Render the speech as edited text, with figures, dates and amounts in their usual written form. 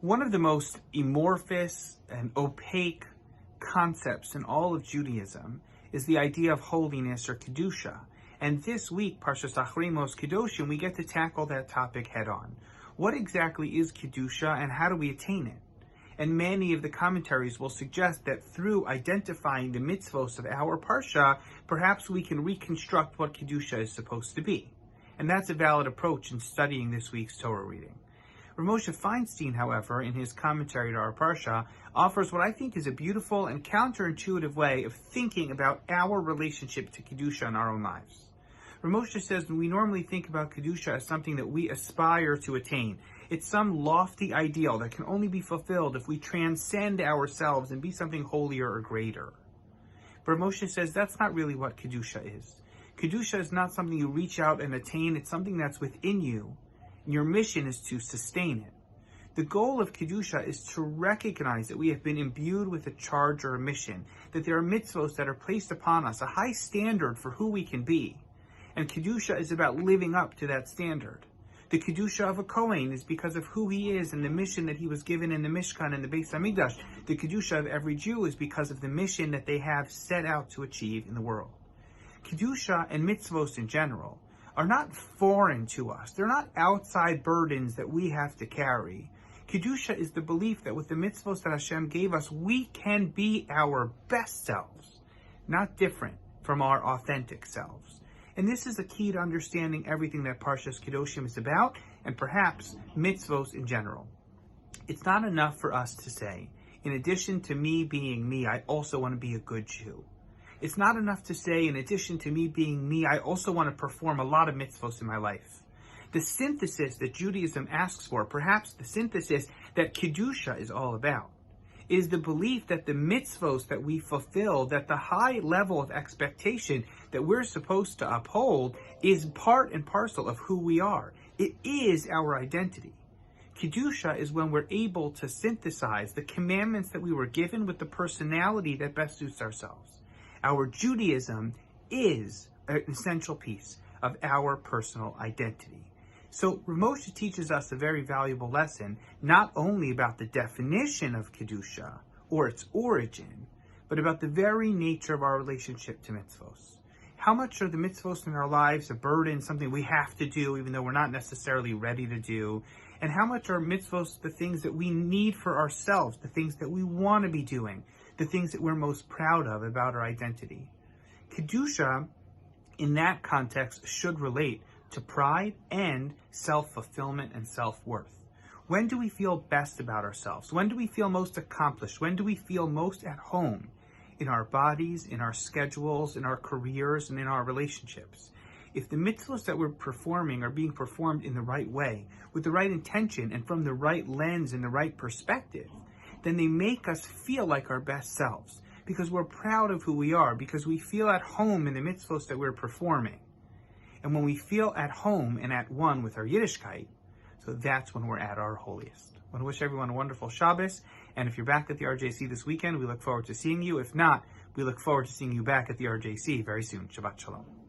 One of the most amorphous and opaque concepts in all of Judaism is the idea of holiness or Kedusha. And this week, Parshat Achrei Kedoshim, we get to tackle that topic head on. What exactly is Kedusha and how do we attain it? And many of the commentaries will suggest that through identifying the mitzvos of our Parsha, perhaps we can reconstruct what Kedusha is supposed to be. And that's a valid approach in studying this week's Torah reading. Moshe Feinstein, however, in his commentary to our Parsha, offers what I think is a beautiful and counterintuitive way of thinking about our relationship to Kedusha in our own lives. Moshe says we normally think about Kedusha as something that we aspire to attain. It's some lofty ideal that can only be fulfilled if we transcend ourselves and be something holier or greater. But Moshe says that's not really what Kedusha is. Kedusha is not something you reach out and attain, it's something that's within you. And your mission is to sustain it. The goal of Kedusha is to recognize that we have been imbued with a charge or a mission, that there are mitzvos that are placed upon us, a high standard for who we can be. And Kedusha is about living up to that standard. The Kedusha of a Kohen is because of who he is and the mission that he was given in the Mishkan and the Beis Hamikdash. The Kedusha of every Jew is because of the mission that they have set out to achieve in the world. Kedusha and mitzvos in general are not foreign to us. They're not outside burdens that we have to carry. Kedusha is the belief that with the mitzvos that Hashem gave us, we can be our best selves, not different from our authentic selves. And this is a key to understanding everything that Parshas Kedoshim is about, and perhaps mitzvos in general. It's not enough for us to say, in addition to me being me, I also want to be a good Jew. It's not enough to say, in addition to me being me, I also want to perform a lot of mitzvos in my life. The synthesis that Judaism asks for, perhaps the synthesis that Kedusha is all about, is the belief that the mitzvos that we fulfill, that the high level of expectation that we're supposed to uphold is part and parcel of who we are. It is our identity. Kedusha is when we're able to synthesize the commandments that we were given with the personality that best suits ourselves. Our Judaism is an essential piece of our personal identity. So Moshe teaches us a very valuable lesson, not only about the definition of Kedusha or its origin, but about the very nature of our relationship to mitzvos. How much are the mitzvos in our lives a burden, something we have to do even though we're not necessarily ready to do? And how much are mitzvos the things that we need for ourselves, the things that we want to be doing, the things that we're most proud of about our identity? Kedusha, in that context, should relate to pride and self-fulfillment and self-worth. When do we feel best about ourselves? When do we feel most accomplished? When do we feel most at home? In our bodies, in our schedules, in our careers, and in our relationships. If the mitzvahs that we're performing are being performed in the right way, with the right intention, and from the right lens and the right perspective, then they make us feel like our best selves, because we're proud of who we are, because we feel at home in the mitzvahs that we're performing. And when we feel at home and at one with our Yiddishkeit, so that's when we're at our holiest. I want to wish everyone a wonderful Shabbos, and if you're back at the RJC this weekend, we look forward to seeing you. If not, we look forward to seeing you back at the RJC very soon. Shabbat Shalom.